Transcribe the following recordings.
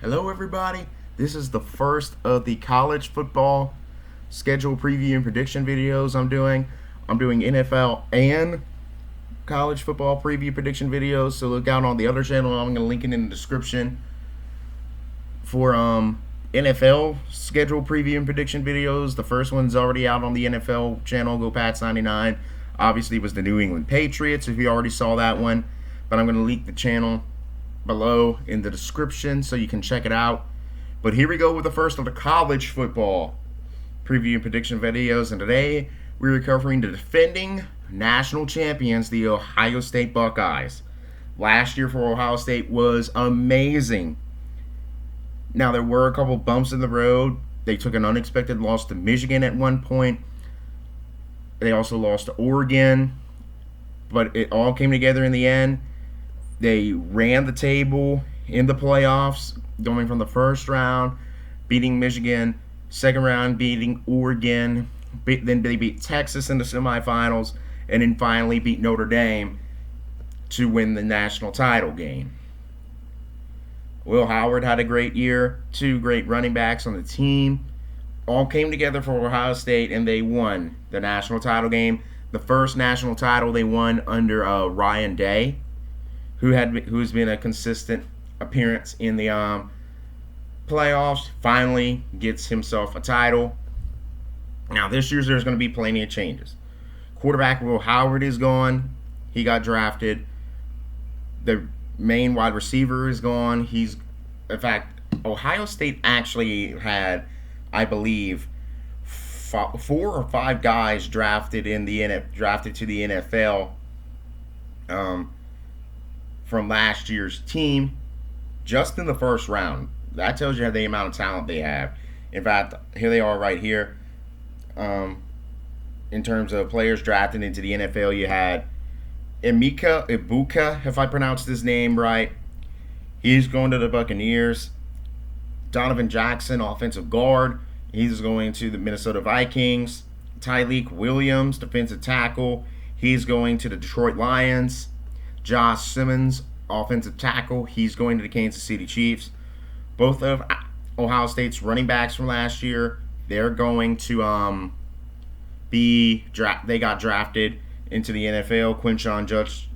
Hello, everybody. This is the first of the college football schedule preview and prediction videos I'm doing. I'm doing NFL and college football preview prediction videos, so look out on the other channel. I'm going to link it in the description for NFL schedule preview and prediction videos. The first one's already out on the NFL channel, Go Pats 99. Obviously, it was the New England Patriots, if you already saw that one. But I'm going to link the channel below in the description so you can check it out. But here we go with the first of the college football preview and prediction videos. And today we're covering the defending national champions, the Ohio State Buckeyes. Last year for Ohio State was amazing. Now, there were a couple bumps in the road. They took an unexpected loss to Michigan at one point. They also lost to Oregon. But it all came together in the end. They ran the table in the playoffs, going from the first round, beating Michigan, second round beating Oregon, then they beat Texas in the semifinals, and then finally beat Notre Dame to win the national title game. Will Howard had a great year, two great running backs on the team. All came together for Ohio State, and they won the national title game. The first national title they won under Ryan Day, who's been a consistent appearance in the playoffs, finally gets himself a title. Now, this year there's going to be plenty of changes. Quarterback Will Howard is gone. He got drafted. The main wide receiver is gone. In fact, Ohio State actually had, I believe, 4 or 5 guys drafted to the NFL. From last year's team, just in the first round. That tells you the amount of talent they have. In fact, here they are right here. In terms of players drafted into the NFL, you had Emeka Ibuka, if I pronounced his name right. He's going to the Buccaneers. Donovan Jackson, offensive guard. He's going to the Minnesota Vikings. Tyleik Williams, defensive tackle. He's going to the Detroit Lions. Josh Simmons, offensive tackle. He's going to the Kansas City Chiefs. Both of Ohio State's running backs from last year, they're going to they got drafted into the NFL. Quinshon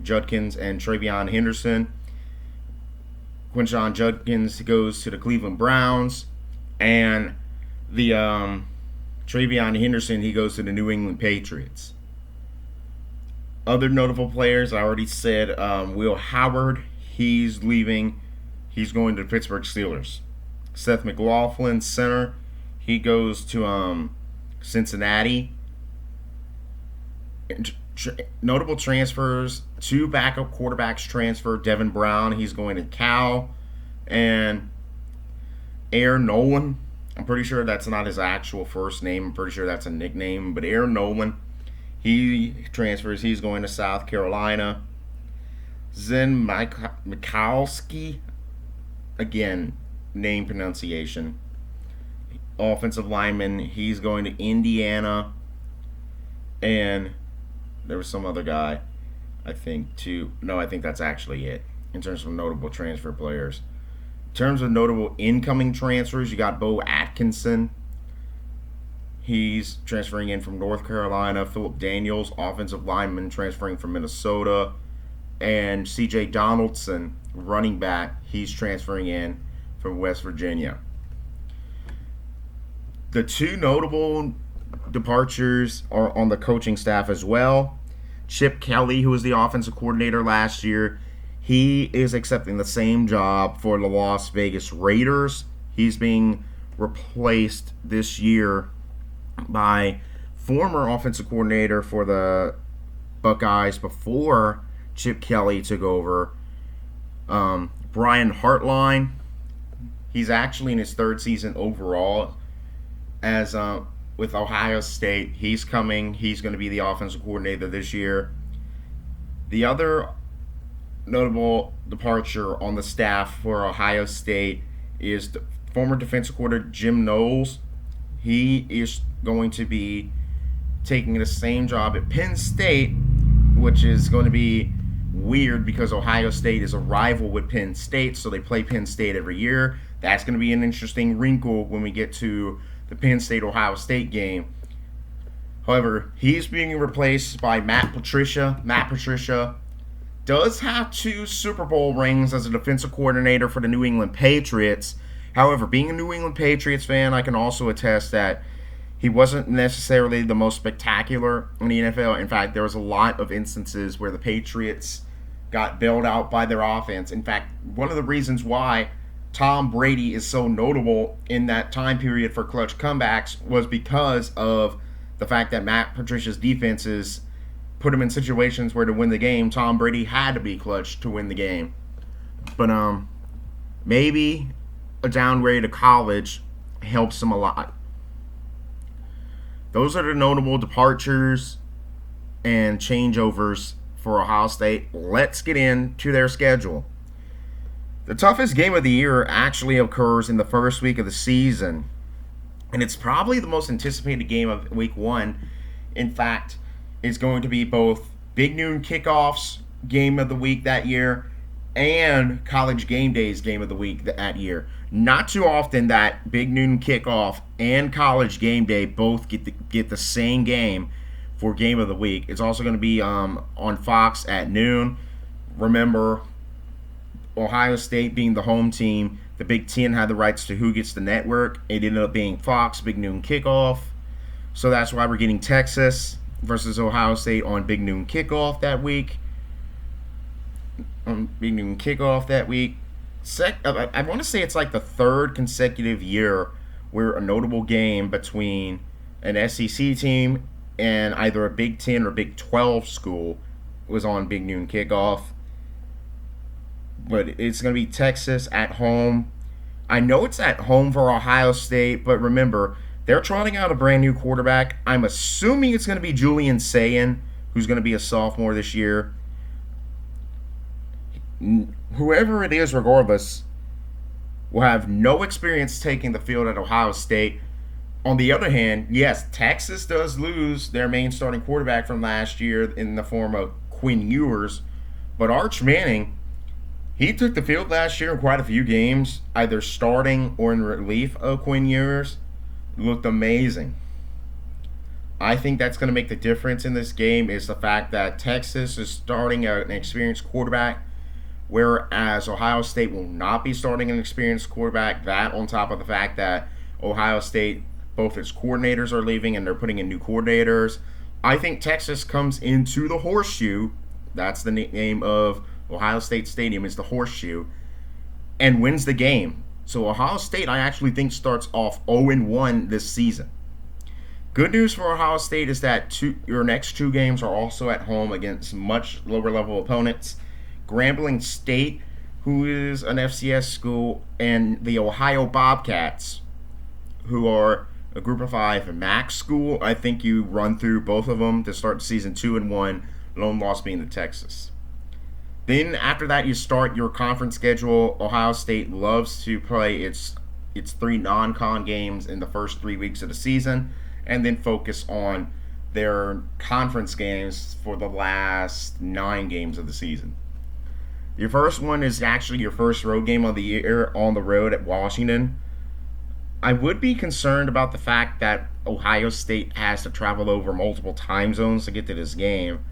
Judkins and TreVeyon Henderson. Quinshon Judkins goes to the Cleveland Browns, and the TreVeyon Henderson, he goes to the New England Patriots. Other notable players, I already said, Will Howard, he's leaving. He's going to the Pittsburgh Steelers. Seth McLaughlin, center, he goes to Cincinnati. Notable transfers, 2 backup quarterbacks transfer. Devin Brown, he's going to Cal. And Aaron Nolan, I'm pretty sure that's not his actual first name. I'm pretty sure that's a nickname. But Aaron Nolan, he transfers. He's going to South Carolina. Zen Mikowski, again, name pronunciation. Offensive lineman. He's going to Indiana. And there was some other guy, I think, too. No, I think that's actually it in terms of notable transfer players. In terms of notable incoming transfers, you got Bo Atkinson. He's transferring in from North Carolina. Philip Daniels, offensive lineman, transferring from Minnesota. And C.J. Donaldson, running back, he's transferring in from West Virginia. The 2 notable departures are on the coaching staff as well. Chip Kelly, who was the offensive coordinator last year, he is accepting the same job for the Las Vegas Raiders. He's being replaced this year by former offensive coordinator for the Buckeyes before Chip Kelly took over, Brian Hartline. He's actually in his 3rd season overall as with Ohio State. He's going to be the offensive coordinator this year. The other notable departure on the staff for Ohio State is the former defensive coordinator Jim Knowles. He is going to be taking the same job at Penn State, which is going to be weird because Ohio State is a rival with Penn State, so they play Penn State every year. That's going to be an interesting wrinkle when we get to the Penn State Ohio State game. However, he's being replaced by Matt Patricia. Matt Patricia does have 2 Super Bowl rings as a defensive coordinator for the New England Patriots. However, being a New England Patriots fan, I can also attest that he wasn't necessarily the most spectacular in the NFL. In fact, there was a lot of instances where the Patriots got bailed out by their offense. In fact, one of the reasons why Tom Brady is so notable in that time period for clutch comebacks was because of the fact that Matt Patricia's defenses put him in situations where to win the game, Tom Brady had to be clutch to win the game. But maybe a downgrade to college helps him a lot. Those are the notable departures and changeovers for Ohio State. Let's get into their schedule. The toughest game of the year actually occurs in the first week of the season, and it's probably the most anticipated game of week 1. In fact, it's going to be both Big Noon Kickoff's game of the week that year and College Game Day's game of the week that year. Not too often that Big Noon Kickoff and College Game Day both get the same game for game of the week. It's also going to be on Fox at noon. Remember, Ohio State being the home team, the Big Ten had the rights to who gets the network. It ended up being Fox, Big Noon Kickoff. So that's why we're getting Texas versus Ohio State on Big Noon Kickoff that week. Big Noon Kickoff that week. I want to say it's like the 3rd consecutive year where a notable game between an SEC team and either a Big 10 or Big 12 school was on Big Noon Kickoff. But it's going to be Texas at home. I know it's at home for Ohio State, but remember, they're trotting out a brand new quarterback. I'm assuming it's going to be Julian Sayin, who's going to be a sophomore this year. Whoever it is, regardless, will have no experience taking the field at Ohio State. On the other hand, yes, Texas does lose their main starting quarterback from last year in the form of Quinn Ewers, but Arch Manning, he took the field last year in quite a few games, either starting or in relief of Quinn Ewers. Looked amazing. I think that's going to make the difference in this game is the fact that Texas is starting an experienced quarterback, whereas Ohio State will not be starting an experienced quarterback. That on top of the fact that Ohio State, both its coordinators are leaving and they're putting in new coordinators. I think Texas comes into the Horseshoe. That's the name of Ohio State Stadium, is the Horseshoe, and wins the game. So Ohio State, I actually think, starts off 0-1 this season. Good news for Ohio State is that your next 2 games are also at home against much lower level opponents. Grambling State, who is an FCS school, and the Ohio Bobcats, who are a Group of 5 MAC school. I think you run through both of them to start the season 2-1, lone loss being the Texas. Then after that, you start your conference schedule. Ohio State loves to play its 3 non-con games in the first 3 weeks of the season, and then focus on their conference games for the last 9 games of the season. Your first one is actually your first road game of the year on the road at Washington. I would be concerned about the fact that Ohio State has to travel over multiple time zones to get to this game.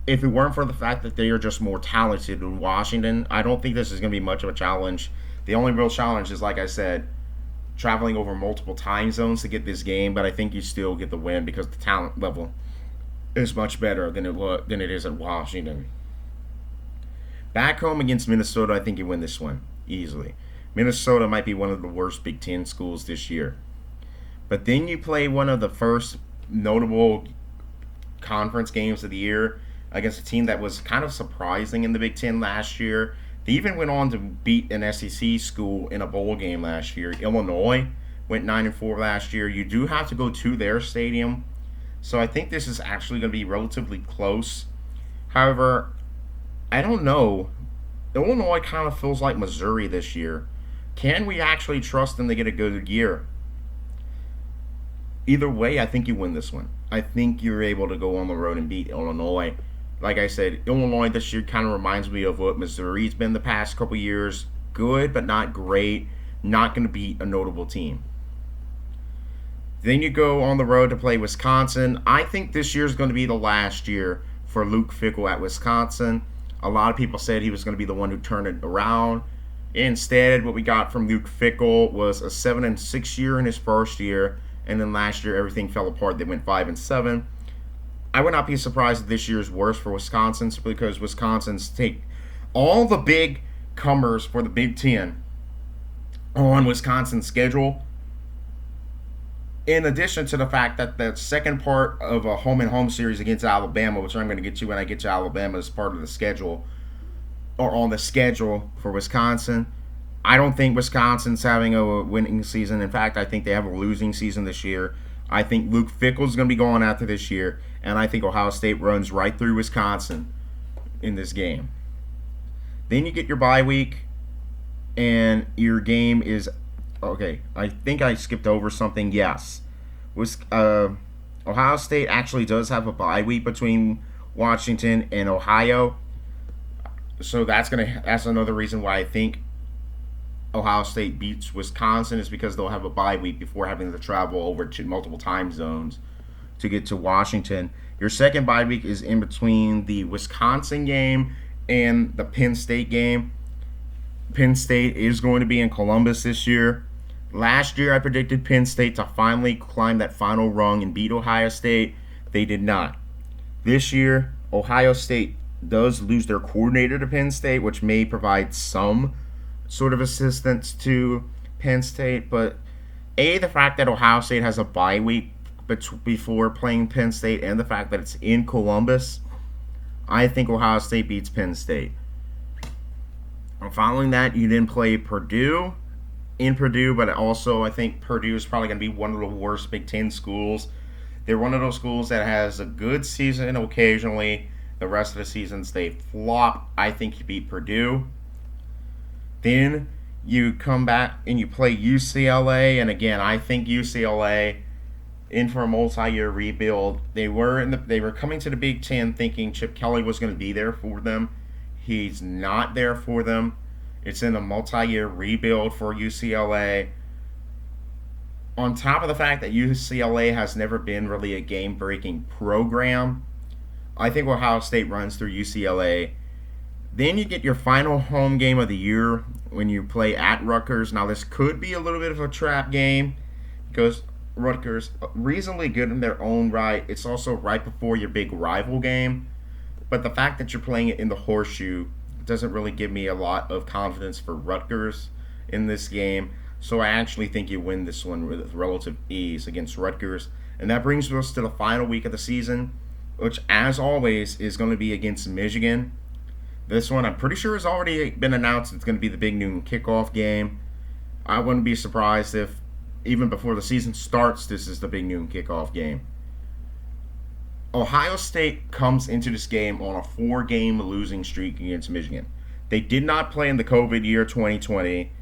If it weren't for the fact that they are just more talented in Washington, I don't think this is going to be much of a challenge. The only real challenge is, like I said, traveling over multiple time zones to get this game, but I think you still get the win because the talent level is much better than it is at Washington. Back home against Minnesota, I think you win this one easily. Minnesota might be one of the worst Big Ten schools this year. But then you play one of the first notable conference games of the year against a team that was kind of surprising in the Big Ten last year. They even went on to beat an SEC school in a bowl game last year. Illinois went 9-4 last year. You do have to go to their stadium, so I think this is actually going to be relatively close. However, I don't know. Illinois kind of feels like Missouri this year. Can we actually trust them to get a good year? Either way, I think you win this one. I think you're able to go on the road and beat Illinois. Like I said, Illinois this year kind of reminds me of what Missouri's been the past couple years. Good, but not great. not going to beat a notable team. Then you go on the road to play Wisconsin. I think this year is going to be the last year for Luke Fickell at Wisconsin. A lot of people said he was going to be the one who turned it around. Instead, what we got from Luke Fickell was a 7-6 year in his first year, and then last year everything fell apart. They went 5-7. I would not be surprised if this year is worse for Wisconsin, simply because Wisconsin's take all the big comers for the Big Ten on Wisconsin's schedule. In addition to the fact that the second part of a home and home series against Alabama, which I'm going to get to when I get to Alabama as part of the schedule, or on the schedule for Wisconsin, I don't think Wisconsin's having a winning season. In fact, I think they have a losing season this year. I think Luke Fickell's going to be going after this year, and I think Ohio State runs right through Wisconsin in this game. Then you get your bye week, and your game is okay. I think I skipped over something. Yes, Ohio State actually does have a bye week between Washington and Ohio, so that's another reason why I think Ohio State beats Wisconsin, is because they'll have a bye week before having to travel over to multiple time zones to get to Washington. Your second bye week is in between the Wisconsin game and the Penn State game. Penn State is going to be in Columbus this year. Last year, I predicted Penn State to finally climb that final rung and beat Ohio State. They did not. This year, Ohio State does lose their coordinator to Penn State, which may provide some sort of assistance to Penn State. But the fact that Ohio State has a bye week before playing Penn State, and the fact that it's in Columbus, I think Ohio State beats Penn State. Following that, you then play Purdue in Purdue, but also I think Purdue is probably going to be one of the worst Big Ten schools. They're one of those schools that has a good season occasionally. The rest of the seasons they flop. I think you beat Purdue. Then you come back and you play UCLA, and again, I think UCLA in for a multi-year rebuild. They were coming to the Big Ten thinking Chip Kelly was going to be there for them. He's not there for them. It's in a multi-year rebuild for UCLA. On top of the fact that UCLA has never been really a game-breaking program, I think Ohio State runs through UCLA. Then you get your final home game of the year when you play at Rutgers. Now, this could be a little bit of a trap game because Rutgers reasonably good in their own right. It's also right before your big rival game. But the fact that you're playing it in the Horseshoe doesn't really give me a lot of confidence for Rutgers in this game. So I actually think you win this one with relative ease against Rutgers. And that brings us to the final week of the season, which, as always, is going to be against Michigan. This one, I'm pretty sure, has already been announced. It's going to be the big noon kickoff game. I wouldn't be surprised if, even before the season starts, this is the big noon kickoff game. Ohio State comes into this game on a 4-game losing streak against Michigan. They did not play in the COVID year 2020,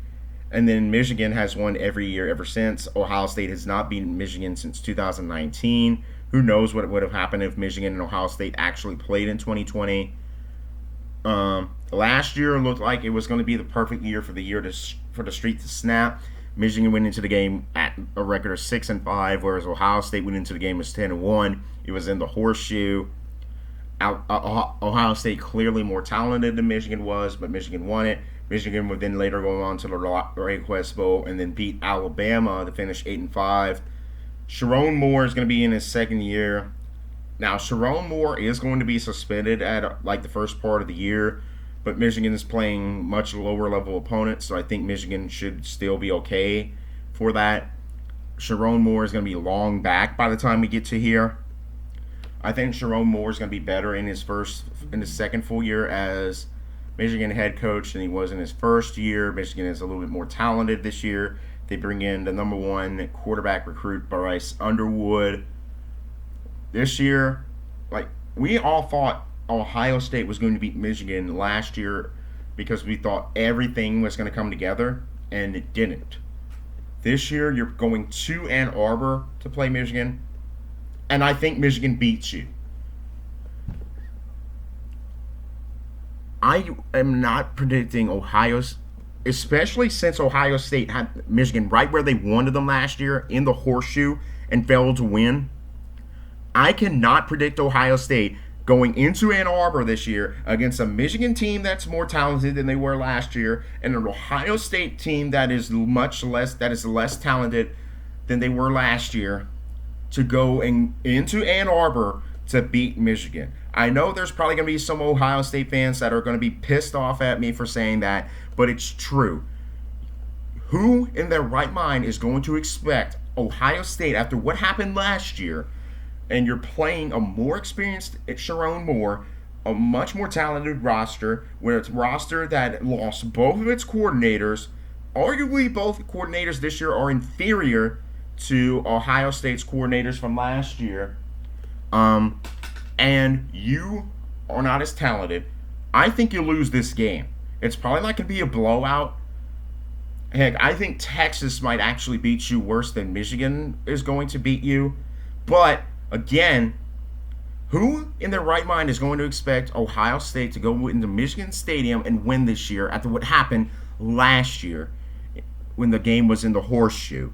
and then Michigan has won every year ever since. Ohio State has not beaten Michigan since 2019. Who knows what would have happened if Michigan and Ohio State actually played in 2020. Last year looked like it was going to be the perfect year for the streak to snap. Michigan went into the game at a record of 6-5, whereas Ohio State went into the game as 10-1. It was in the Horseshoe. Ohio State clearly more talented than Michigan was, but Michigan won it. Michigan would then later go on to the Rehnquist Bowl and then beat Alabama to finish 8-5. Sharon Moore is going to be in his second year. Now, Sharon Moore is going to be suspended at the first part of the year, but Michigan is playing much lower level opponents, so I think Michigan should still be okay for that. Sharon Moore is going to be long back by the time we get to here. I think Sharon Moore is going to be better in his second full year as Michigan head coach than he was in his first year. Michigan is a little bit more talented this year. They bring in the number 1 quarterback recruit, Bryce Underwood. This year, we all thought Ohio State was going to beat Michigan last year because we thought everything was going to come together, and it didn't. This year, you're going to Ann Arbor to play Michigan, and I think Michigan beats you. I am not predicting Ohio especially since Ohio State had Michigan right where they wanted them last year in the horseshoe and failed to win. I cannot predict Ohio State going into Ann Arbor this year against a Michigan team that's more talented than they were last year, and an Ohio State team that is less talented than they were last year, to go into Ann Arbor to beat Michigan. I know there's probably going to be some Ohio State fans that are going to be pissed off at me for saying that, but it's true. Who in their right mind is going to expect Ohio State, after what happened last year, and you're playing a more experienced Sharon Moore, a much more talented roster, where it's a roster that lost both of its coordinators. Arguably, both coordinators this year are inferior to Ohio State's coordinators from last year. And you are not as talented. I think you lose this game. It's probably not going to be a blowout. Heck, I think Texas might actually beat you worse than Michigan is going to beat you. But again, who in their right mind is going to expect Ohio State to go into Michigan Stadium and win this year after what happened last year when the game was in the horseshoe?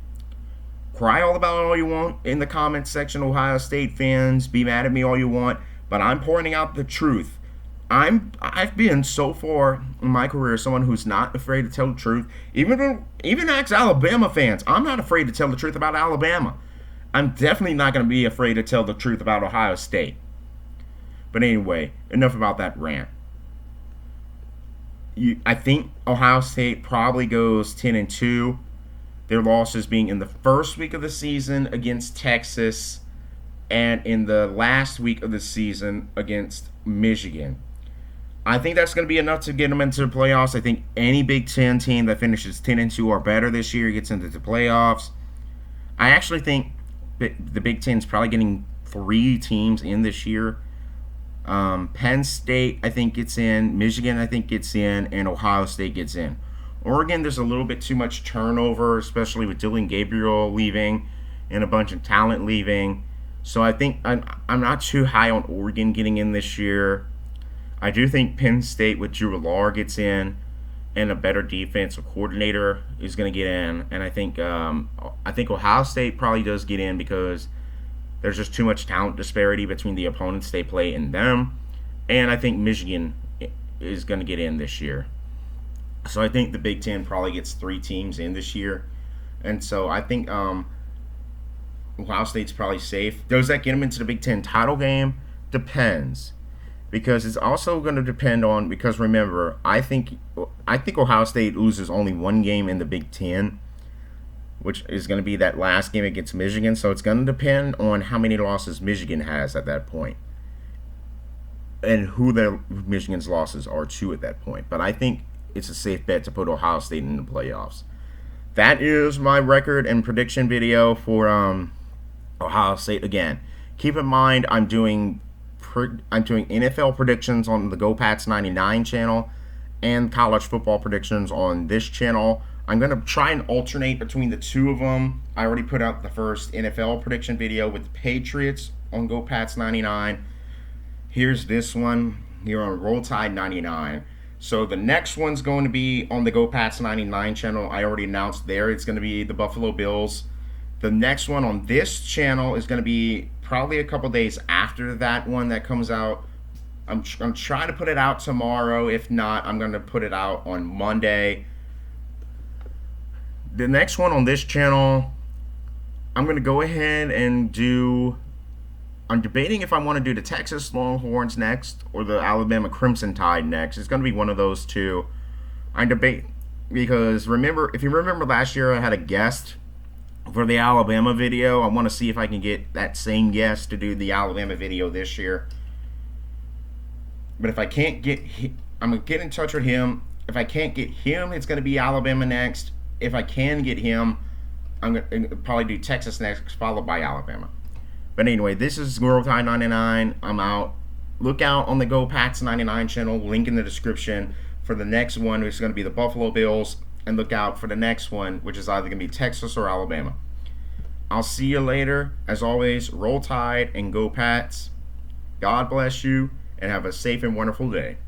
Cry all about it all you want in the comments section, Ohio State fans. Be mad at me all you want, but I'm pointing out the truth. I've been so far in my career someone who's not afraid to tell the truth. Even ex-Alabama fans, I'm not afraid to tell the truth about Alabama. I'm definitely not going to be afraid to tell the truth about Ohio State. But anyway, enough about that rant. I think Ohio State probably goes 10-2. Their losses being in the first week of the season against Texas and in the last week of the season against Michigan. I think that's going to be enough to get them into the playoffs. I think any Big Ten team that finishes 10-2 or better this year gets into the playoffs. I actually think the Big Ten is probably getting 3 teams in this year. Penn State, I think, gets in. Michigan, I think, gets in. And Ohio State gets in. Oregon, there's a little bit too much turnover, especially with Dylan Gabriel leaving and a bunch of talent leaving. So I think I'm not too high on Oregon getting in this year. I do think Penn State with Drew Allar gets in, and a better defensive coordinator is going to get in. And I think Ohio State probably does get in because there's just too much talent disparity between the opponents they play and them. And I think Michigan is going to get in this year. So I think the Big Ten probably gets 3 teams in this year. And so I think Ohio State's probably safe. Does that get them into the Big Ten title game? Depends. Because it's also going to depend on, because remember, I think Ohio State loses only 1 game in the Big Ten, which is going to be that last game against Michigan. So it's going to depend on how many losses Michigan has at that point, and who Michigan's losses are to at that point. But I think it's a safe bet to put Ohio State in the playoffs. That is my record and prediction video for Ohio State. Again, keep in mind I'm doing NFL predictions on the Go Pats 99 channel and college football predictions on this channel. I'm going to try and alternate between the two of them. I already put out the first NFL prediction video with the Patriots on Go Pats 99. Here's this one here on Roll Tide 99. So the next one's going to be on the Go Pats 99 channel. I already announced there it's going to be the Buffalo Bills. The next one on this channel is going to be probably a couple days after that one that comes out. I'm trying to put it out tomorrow. If not, I'm going to put it out on Monday. The next one on this channel, I'm going to go ahead and do... I'm debating if I want to do the Texas Longhorns next or the Alabama Crimson Tide next. It's going to be one of those two. I debate because if you remember last year I had a guest for the Alabama video. I want to see if I can get that same guest to do the Alabama video this year. But if I can't get him, I'm going to get in touch with him. If I can't get him, it's going to be Alabama next. If I can get him, I'm going to probably do Texas next, followed by Alabama. But anyway, this is Roll Tide 99. I'm out. Look out on the Go Pats 99 channel. Link in the description for the next one, which is going to be the Buffalo Bills. And look out for the next one, which is either going to be Texas or Alabama. I'll see you later. As always, Roll Tide and Go Pats. God bless you, and have a safe and wonderful day.